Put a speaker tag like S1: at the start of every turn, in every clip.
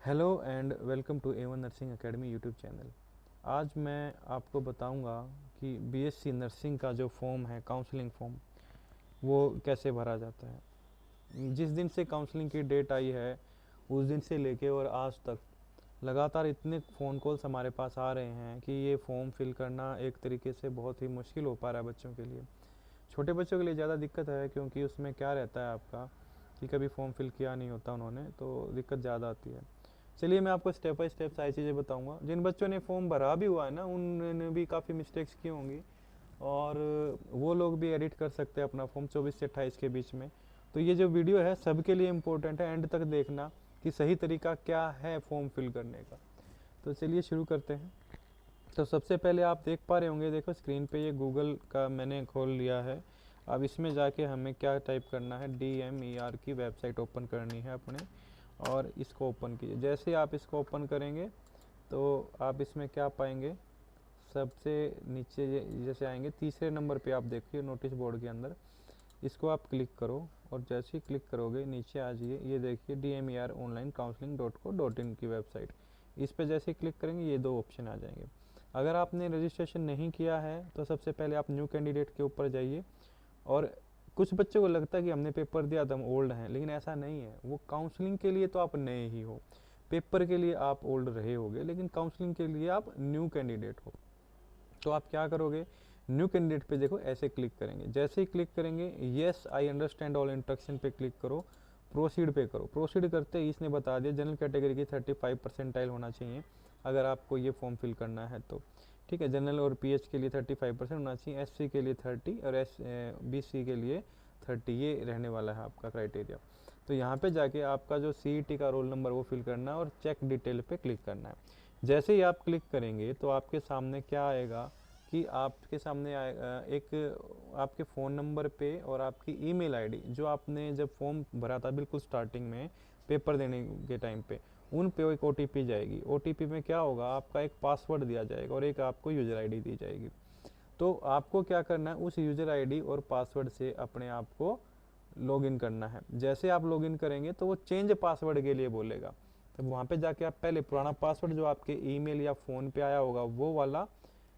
S1: Hello and welcome to A1 nursing academy YouTube channel. आज मैं आपको बताऊंगा कि बीएससी नर्सिंग का जो फॉर्म है, काउंसलिंग फॉर्म, वो कैसे भरा जाता है। जिस दिन से काउंसलिंग की डेट आई है उस दिन से लेके और आज तक लगातार इतने फ़ोन कॉल्स हमारे पास आ रहे हैं कि ये फॉर्म फिल करना एक तरीके से बहुत ही मुश्किल हो पा रहा है बच्चों के लिए। छोटे बच्चों के लिए ज़्यादा दिक्कत है क्योंकि उसमें क्या रहता है आपका कि कभी फॉर्म फिल किया नहीं होता उन्होंने, तो दिक्कत ज़्यादा आती है। चलिए मैं आपको स्टेप बाय स्टेप सारी चीज़ें बताऊंगा। जिन बच्चों ने फॉर्म भरा भी हुआ है ना, उन्होंने भी काफ़ी मिस्टेक्स की होंगी और वो लोग भी एडिट कर सकते हैं अपना फॉर्म 24 से 28 के बीच में। तो ये जो वीडियो है सबके लिए इम्पोर्टेंट है, एंड तक देखना कि सही तरीका क्या है फॉर्म फिल करने का। तो चलिए शुरू करते हैं। तो सबसे पहले आप देख पा रहे होंगे, देखो स्क्रीन पे ये गूगल का मैंने खोल लिया है। अब इसमें जाके हमें क्या टाइप करना है, DMER की वेबसाइट ओपन करनी है अपने, और इसको ओपन कीजिए। जैसे ही आप इसको ओपन करेंगे तो आप इसमें क्या पाएंगे, सबसे नीचे जैसे आएंगे तीसरे नंबर पे आप देखिए नोटिस बोर्ड के अंदर, इसको आप क्लिक करो और जैसे ही क्लिक करोगे नीचे आ जाइए, ये देखिए DMER ऑनलाइन काउंसलिंग .co.in की वेबसाइट। इस पर जैसे ही क्लिक करेंगे ये दो ऑप्शन आ जाएंगे। अगर आपने रजिस्ट्रेशन नहीं किया है तो सबसे पहले आप न्यू कैंडिडेट के ऊपर जाइए। और कुछ बच्चों को लगता है कि हमने पेपर दिया तो हम ओल्ड हैं, लेकिन ऐसा नहीं है। वो काउंसलिंग के लिए तो आप नए ही हो, पेपर के लिए आप ओल्ड रहे होगे, लेकिन काउंसलिंग के लिए आप न्यू कैंडिडेट हो। तो आप क्या करोगे, न्यू कैंडिडेट पे देखो ऐसे क्लिक करेंगे। जैसे ही क्लिक करेंगे yes I understand all instruction पे क्लिक करो, प्रोसीड पे करो। प्रोसीड करते ही इसने बता दिया जनरल कैटेगरी की 35 परसेंटाइल होना चाहिए अगर आपको ये फॉर्म फिल करना है तो। ठीक है, जनरल और PH के लिए 35% होना चाहिए, SC के लिए 30 और BC के लिए 30, ये रहने वाला है आपका क्राइटेरिया। तो यहाँ पे जाके आपका जो CET का रोल नंबर वो फिल करना है और चेक डिटेल पे क्लिक करना है। जैसे ही आप क्लिक करेंगे तो आपके सामने क्या आएगा कि आपके सामने आएगा एक आपके फ़ोन नंबर पे और आपकी ईमेल आईडी, जो आपने जब फॉर्म भरा था बिल्कुल स्टार्टिंग में पेपर देने के टाइम पे, उन पे एक OTP जाएगी। OTP में क्या होगा, आपका एक पासवर्ड दिया जाएगा और एक आपको यूज़र आईडी दी जाएगी। तो आपको क्या करना है, उस यूज़र आईडी और पासवर्ड से अपने आप को लॉगिन करना है। जैसे आप लॉगिन करेंगे तो वो चेंज पासवर्ड के लिए बोलेगा। तो वहाँ पे जाके आप पहले पुराना पासवर्ड जो आपके ईमेल या फ़ोन पे आया होगा वो वाला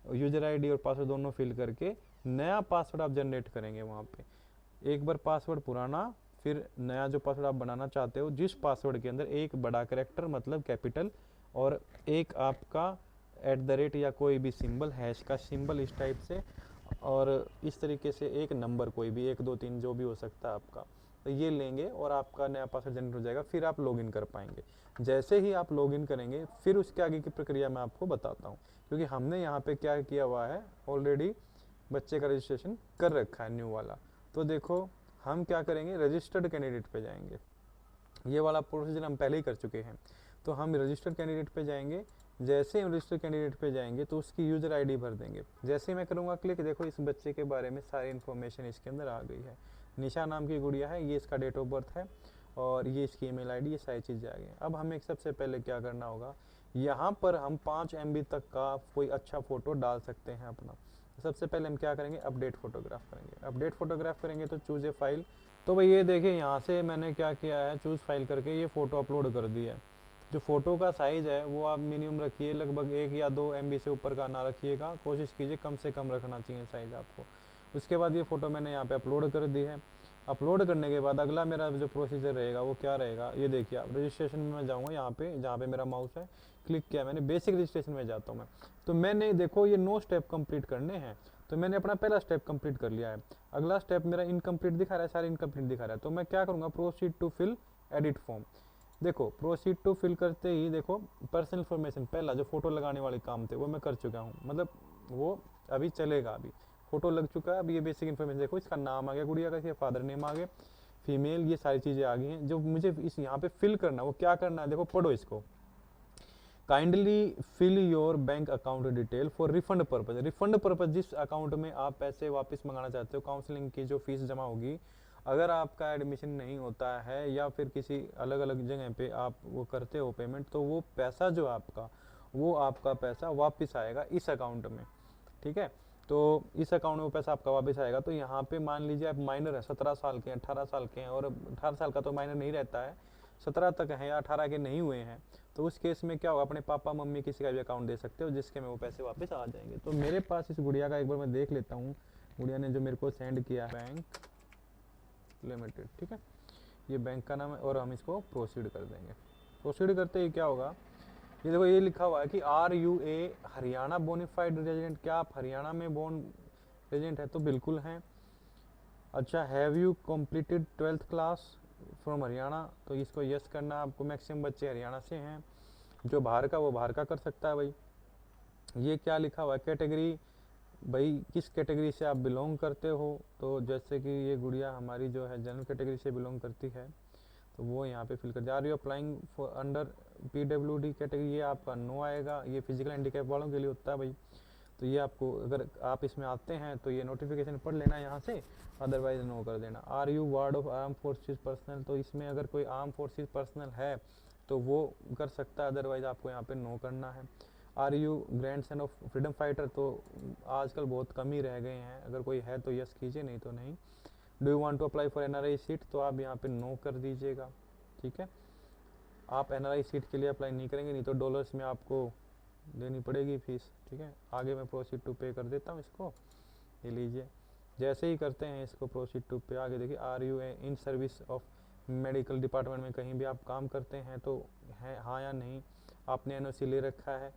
S1: यूज़र आईडी और पासवर्ड दोनों फिल करके नया पासवर्ड आप जनरेट करेंगे वहाँ पे। एक बार पासवर्ड पुराना, फिर नया जो पासवर्ड आप बनाना चाहते हो, जिस पासवर्ड के अंदर एक बड़ा कैरेक्टर मतलब कैपिटल और एक आपका @ या कोई भी सिंबल, हैश का सिंबल इस टाइप से, और इस तरीके से एक नंबर कोई भी 1 2 3 जो भी हो सकता है आपका, तो ये लेंगे और आपका नया पासवर्ड जनरेट हो जाएगा। फिर आप लॉगिन कर पाएंगे। जैसे ही आप लॉगिन करेंगे फिर उसके आगे की प्रक्रिया मैं आपको बताता हूँ, क्योंकि हमने यहाँ पे क्या किया हुआ है, ऑलरेडी बच्चे का रजिस्ट्रेशन कर रखा है न्यू वाला। तो देखो हम क्या करेंगे, रजिस्टर्ड कैंडिडेट पे जाएंगे। ये वाला प्रोसीजर हम पहले ही कर चुके हैं। तो हम रजिस्टर्ड कैंडिडेट पे जाएंगे। जैसे हम रजिस्टर्ड कैंडिडेट पे जाएंगे तो उसकी यूज़र आईडी भर देंगे। जैसे ही मैं करूँगा क्लिक, देखो इस बच्चे के बारे में सारी इन्फॉर्मेशन इसके अंदर आ गई है। निशा नाम की गुड़िया है, ये इसका डेट ऑफ बर्थ है और ये इसकी ईमेल आईडी, ये सारी चीज़ें आ गई। अब हमें सबसे पहले क्या करना होगा, यहाँ पर हम 5 MB तक का कोई अच्छा फ़ोटो डाल सकते हैं अपना। सबसे पहले हम क्या करेंगे, अपडेट फोटोग्राफ करेंगे। अपडेट फोटोग्राफ करेंगे तो चूज़ ए फाइल। तो भाई ये देखिए यहाँ से मैंने क्या किया है, चूज़ फाइल करके ये फ़ोटो अपलोड कर दी है। जो फ़ोटो का साइज़ है वो आप मिनिमम रखिए, लगभग 1 या 2 MB से ऊपर का ना रखिएगा, कोशिश कीजिए कम से कम रखना चाहिए साइज़ आपको। उसके बाद ये फ़ोटो मैंने यहाँ पे अपलोड कर दी है। अपलोड करने के बाद अगला मेरा जो प्रोसीजर रहेगा वो क्या रहेगा, ये देखिए आप रजिस्ट्रेशन में मैं जाऊँगा, यहाँ पे जहाँ पे मेरा माउस है क्लिक किया मैंने, बेसिक रजिस्ट्रेशन में जाता हूँ मैं। तो मैंने देखो ये 9 स्टेप कंप्लीट करने हैं, तो मैंने अपना पहला स्टेप कंप्लीट कर लिया है। अगला स्टेप मेरा इनकम्प्लीट दिखा रहा है, सारे इनकम्प्लीट दिखा रहा है। तो मैं क्या करूँगा, proceed to fill edit form. देखो प्रोसीड टू फिल करते ही देखो पर्सनल इन्फॉर्मेशन, पहला जो फोटो लगाने वाले काम थे वो मैं कर चुका हूँ, मतलब वो अभी चलेगा, अभी फोटो लग चुका है। अब ये बेसिक इन्फॉर्मेशन देखो, इसका नाम आ गया गुड़िया का, इसके फादर नेम आ गए, फीमेल, ये सारी चीज़ें आ गई हैं। जो मुझे इस यहाँ पे फिल करना, वो क्या करना है, देखो पढ़ो इसको। Kindly fill your bank account detail for refund purpose. Refund purpose, जिस अकाउंट में आप पैसे वापस मंगाना चाहते हो, काउंसलिंग की जो फीस जमा होगी, अगर आपका एडमिशन नहीं होता है या फिर किसी अलग अलग जगह पे आप वो करते हो पेमेंट, तो वो पैसा जो आपका, वो आपका पैसा वापस आएगा इस अकाउंट में। ठीक है, तो इस अकाउंट में वो पैसा आपका वापस आएगा। तो यहाँ पे मान लीजिए आप माइनर है, 17 साल के हैं, 18 साल के हैं, और 18 साल का तो माइनर नहीं रहता है, 17 तक हैं या 18 के नहीं हुए हैं, तो उस केस में क्या होगा, अपने पापा मम्मी किसी का भी अकाउंट दे सकते हो जिसके में वो पैसे वापस आ जाएंगे। तो मेरे पास इस गुड़िया का एक बार मैं देख लेता हूँ, गुड़िया ने जो मेरे को सेंड किया है, बैंक लिमिटेड, ठीक है, ये बैंक का नाम है, और हम इसको प्रोसीड कर देंगे। प्रोसीड करते ही क्या होगा, ये देखो ये लिखा हुआ है कि are you a Haryana bonafide resident, क्या आप हरियाणा में बोर्न रेजिडेंट है? तो बिल्कुल हैं। अच्छा, have you completed 12th class from Haryana, तो इसको यस करना आपको। मैक्सिमम बच्चे हरियाणा से हैं, जो बाहर का वो बाहर का कर सकता है भाई। ये क्या लिखा हुआ है, कैटेगरी, भाई किस कैटेगरी से आप बिलोंग करते हो? तो जैसे कि ये गुड़िया हमारी जो है जनरल कैटेगरी से बिलोंग करती है, तो वो यहाँ पे फिल कर। जा रही हो applying for under PWD category, ये आपका नो आएगा, ये फिजिकल हैंडीकैप वालों के लिए होता है भाई। तो ये आपको, अगर आप इसमें आते हैं तो ये नोटिफिकेशन पढ़ लेना यहाँ से, अदरवाइज नो कर देना। Are you ward of arm forces personnel, तो इसमें अगर कोई आर्म फोर्सेस पर्सनल है तो वो कर सकता है, अदरवाइज आपको यहाँ पे नो करना है। Are you grandson of freedom fighter, तो आजकल बहुत कम ही रह गए हैं, अगर कोई है तो यस कीजिए, नहीं तो नहीं। Do you want to apply for NRI seat, तो आप यहाँ पे नो कर दीजिएगा, ठीक है। आप NRI सीट के लिए अप्लाई नहीं करेंगे, नहीं तो डॉलर्स में आपको देनी पड़ेगी फीस, ठीक है। आगे मैं प्रोसीड टू पे कर देता हूँ इसको, ये लीजिए। जैसे ही करते हैं इसको प्रोसीड टू पे, आगे देखिए are you in service of medical department में कहीं भी आप काम करते हैं तो है हाँ या नहीं, आपने NOC ले रखा है,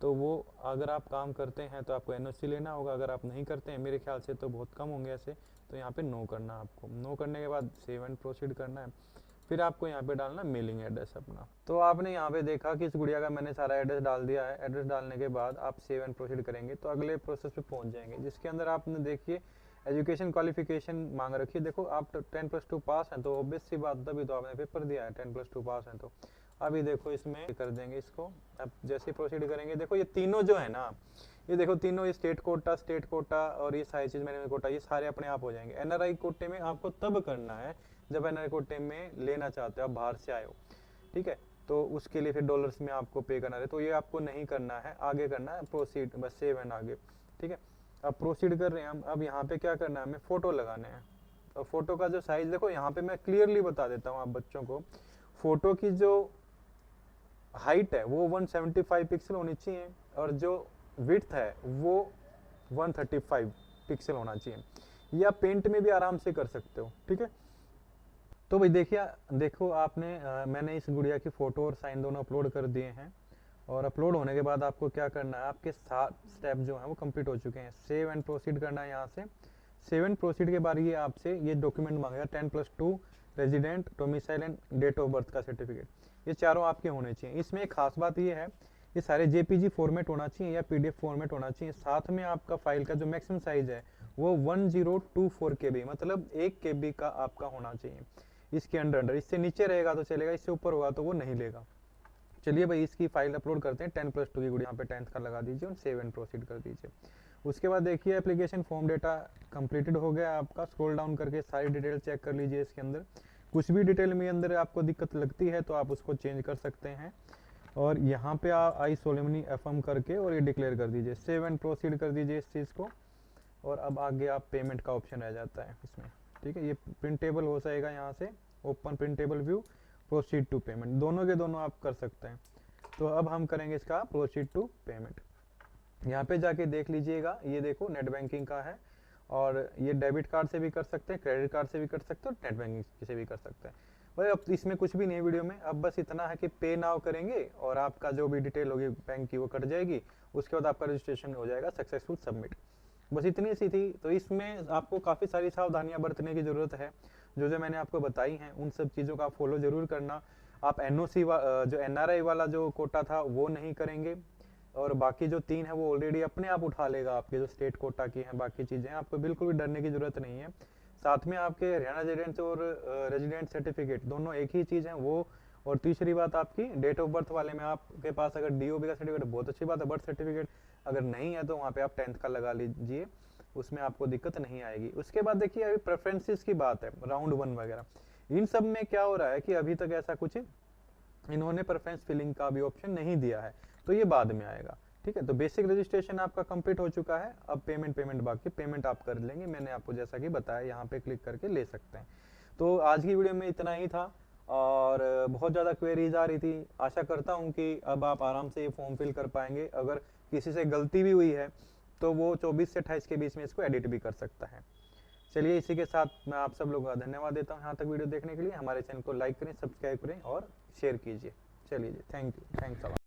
S1: तो वो अगर आप काम करते हैं तो आपको NOC लेना होगा, अगर आप नहीं करते हैं, मेरे ख्याल से तो बहुत कम होंगे ऐसे, तो यहाँ पे नो करना आपको। नो करने के बाद सेव एंड प्रोसीड करना है, फिर आपको यहाँ पे डालना मेलिंग एड्रेस अपना। तो आपने यहाँ पे देखा कि इस गुड़िया का मैंने सारा एड्रेस डाल दिया है। एड्रेस डालने के बाद आप सेव एंड प्रोसीड करेंगे तो अगले प्रोसेस पे पहुँच जाएंगे, जिसके अंदर आपने देखिए एजुकेशन क्वालिफिकेशन मांग रखी है। देखो आप 10+2 पास हैं, तो ऑब्वियस सी बात, तभी तो आपने पेपर दिया है, 10+2 पास हैं। तो अभी देखो इसमें कर देंगे इसको। अब जैसे प्रोसीड करेंगे, देखो ये तीनों जो है ना, ये देखो तीनों, ये स्टेट कोटा और ये सारी चीज मैंने कोटा, ये सारे अपने आप हो जाएंगे। NRI कोटे में आपको तब करना है जब NRI कोटे में लेना चाहते हो, आप बाहर से आए हो, ठीक है, तो उसके लिए फिर डॉलर्स में आपको पे करना है, तो ये आपको नहीं करना है, आगे करना है प्रोसीड, बस सेव एंड आगे, ठीक है। अब प्रोसीड कर रहे हैं हम। अब यहाँ पे क्या करना है, हमें फोटो लगाने हैं। और फोटो का जो साइज देखो, यहाँ पे मैं क्लियरली बता देता हूँ आप बच्चों को, फोटो की जो हाइट है वो 175 पिक्सल होनी चाहिए, और जो विड्थ है वो 135 पिक्सल होना चाहिए। या पेंट में भी आराम से कर सकते हो, ठीक है। तो भाई देखिए, देखो आपने मैंने इस गुड़िया की फोटो और साइन दोनों अपलोड कर दिए हैं, और अपलोड होने के बाद आपको क्या करना है, आपके 7 स्टेप जो हैं वो कंप्लीट हो चुके हैं। सेव एंड प्रोसीड करना है यहाँ से। सेव एंड प्रोसीड के बाद ये आपसे ये डॉक्यूमेंट मांगेगा, 10+2 resident domicile and date of birth का सर्टिफिकेट, ये चारों आपके होने चाहिए। इसमें एक खास बात ये है, ये सारे JPG फॉर्मेट होना चाहिए या PDF फॉर्मेट होना चाहिए। साथ में आपका फाइल का जो मैक्सिमम साइज है वो 1024 KB, मतलब 1 KB का आपका होना चाहिए इसके अंडर। इससे नीचे रहेगा तो चलेगा, इससे ऊपर होगा तो वो नहीं लेगा। चलिए भाई इसकी फाइल अपलोड करते हैं। 10+2 की गुड़ी यहाँ पे 10th का लगा दीजिए और सेव एंड प्रोसीड कर दीजिए। उसके बाद देखिए एप्लीकेशन फॉर्म डेटा कंप्लीटेड हो गया आपका। स्क्रॉल डाउन करके सारी डिटेल चेक कर लीजिए। इसके अंदर कुछ भी डिटेल में अंदर आपको दिक्कत लगती है तो आप उसको चेंज कर सकते हैं। और यहाँ पे आई सोलेमनी एफर्म करके और ये डिक्लेयर कर दीजिए, सेव एंड प्रोसीड कर दीजिए इस चीज़ को। और अब आगे आप पेमेंट का ऑप्शन रह जाता है इसमें, ठीक है। ये प्रिंटेबल हो जाएगा, यहाँ से open printable view, proceed to payment, दोनों के दोनों आप कर सकते हैं। तो अब हम करेंगे इसका प्रोसीड टू पेमेंट। यहाँ पे जाके देख लीजिएगा, ये देखो नेट बैंकिंग का है, और ये डेबिट कार्ड से भी कर सकते हैं, क्रेडिट कार्ड से भी कर सकते हैं, और नेट बैंकिंग से भी कर सकते हैं। भाई अब इसमें कुछ भी नहीं है वीडियो में, अब बस इतना है कि पे नाउ करेंगे और आपका जो भी डिटेल होगी बैंक की वो कट जाएगी। उसके बाद आपका रजिस्ट्रेशन हो जाएगा सक्सेसफुल सबमिट, बस इतनी सी थी। तो इसमें आपको काफ़ी सारी सावधानियां बरतने की ज़रूरत है, जो मैंने आपको बताई हैं उन सब चीज़ों का आप फॉलो जरूर करना। आप NOC जो NRI वाला जो कोटा था वो नहीं करेंगे, और बाकी जो 3 है वो ऑलरेडी अपने आप उठा लेगा। आपके जो स्टेट कोटा की हैं बाकी चीज़ें, आपको बिल्कुल भी डरने की ज़रूरत नहीं है। साथ में आपके हरियाणा रेजिडेंट और रेजिडेंट सर्टिफिकेट दोनों एक ही चीज़ हैं वो। और तीसरी बात आपकी डेट ऑफ बर्थ वाले में आपके पास अगर DOB का सर्टिफिकेट, बहुत अच्छी बात है। बर्थ सर्टिफिकेट अगर नहीं है तो वहाँ पे आप 10th का लगा लीजिए, उसमें आपको दिक्कत नहीं आएगी। उसके बाद देखिए अभी प्रेफरेंसेस की बात है, राउंड 1 वगैरह, इन सब में क्या हो रहा है कि अभी तक ऐसा कुछ इन्होंने प्रेफरेंस फिलिंग का भी ऑप्शन नहीं दिया है, तो ये बाद में आएगा, ठीक है। तो बेसिक रजिस्ट्रेशन आपका कंप्लीट हो चुका है। अब पेमेंट बाकी, पेमेंट आप कर लेंगे, मैंने आपको जैसा कि बताया यहाँ पे क्लिक करके ले सकते हैं। तो आज की वीडियो में इतना ही था। और बहुत ज़्यादा क्वेरीज आ रही थी। आशा करता हूँ कि अब आप आराम से ये फॉर्म फिल कर पाएंगे। अगर किसी से गलती भी हुई है तो वो 24 से 28 के बीच में इसको एडिट भी कर सकता है। चलिए, इसी के साथ मैं आप सब लोगों का धन्यवाद देता हूँ यहाँ तक वीडियो देखने के लिए। हमारे चैनल को लाइक करें, सब्सक्राइब करें और शेयर कीजिए। चलिए जी, thank you, thanks a lot.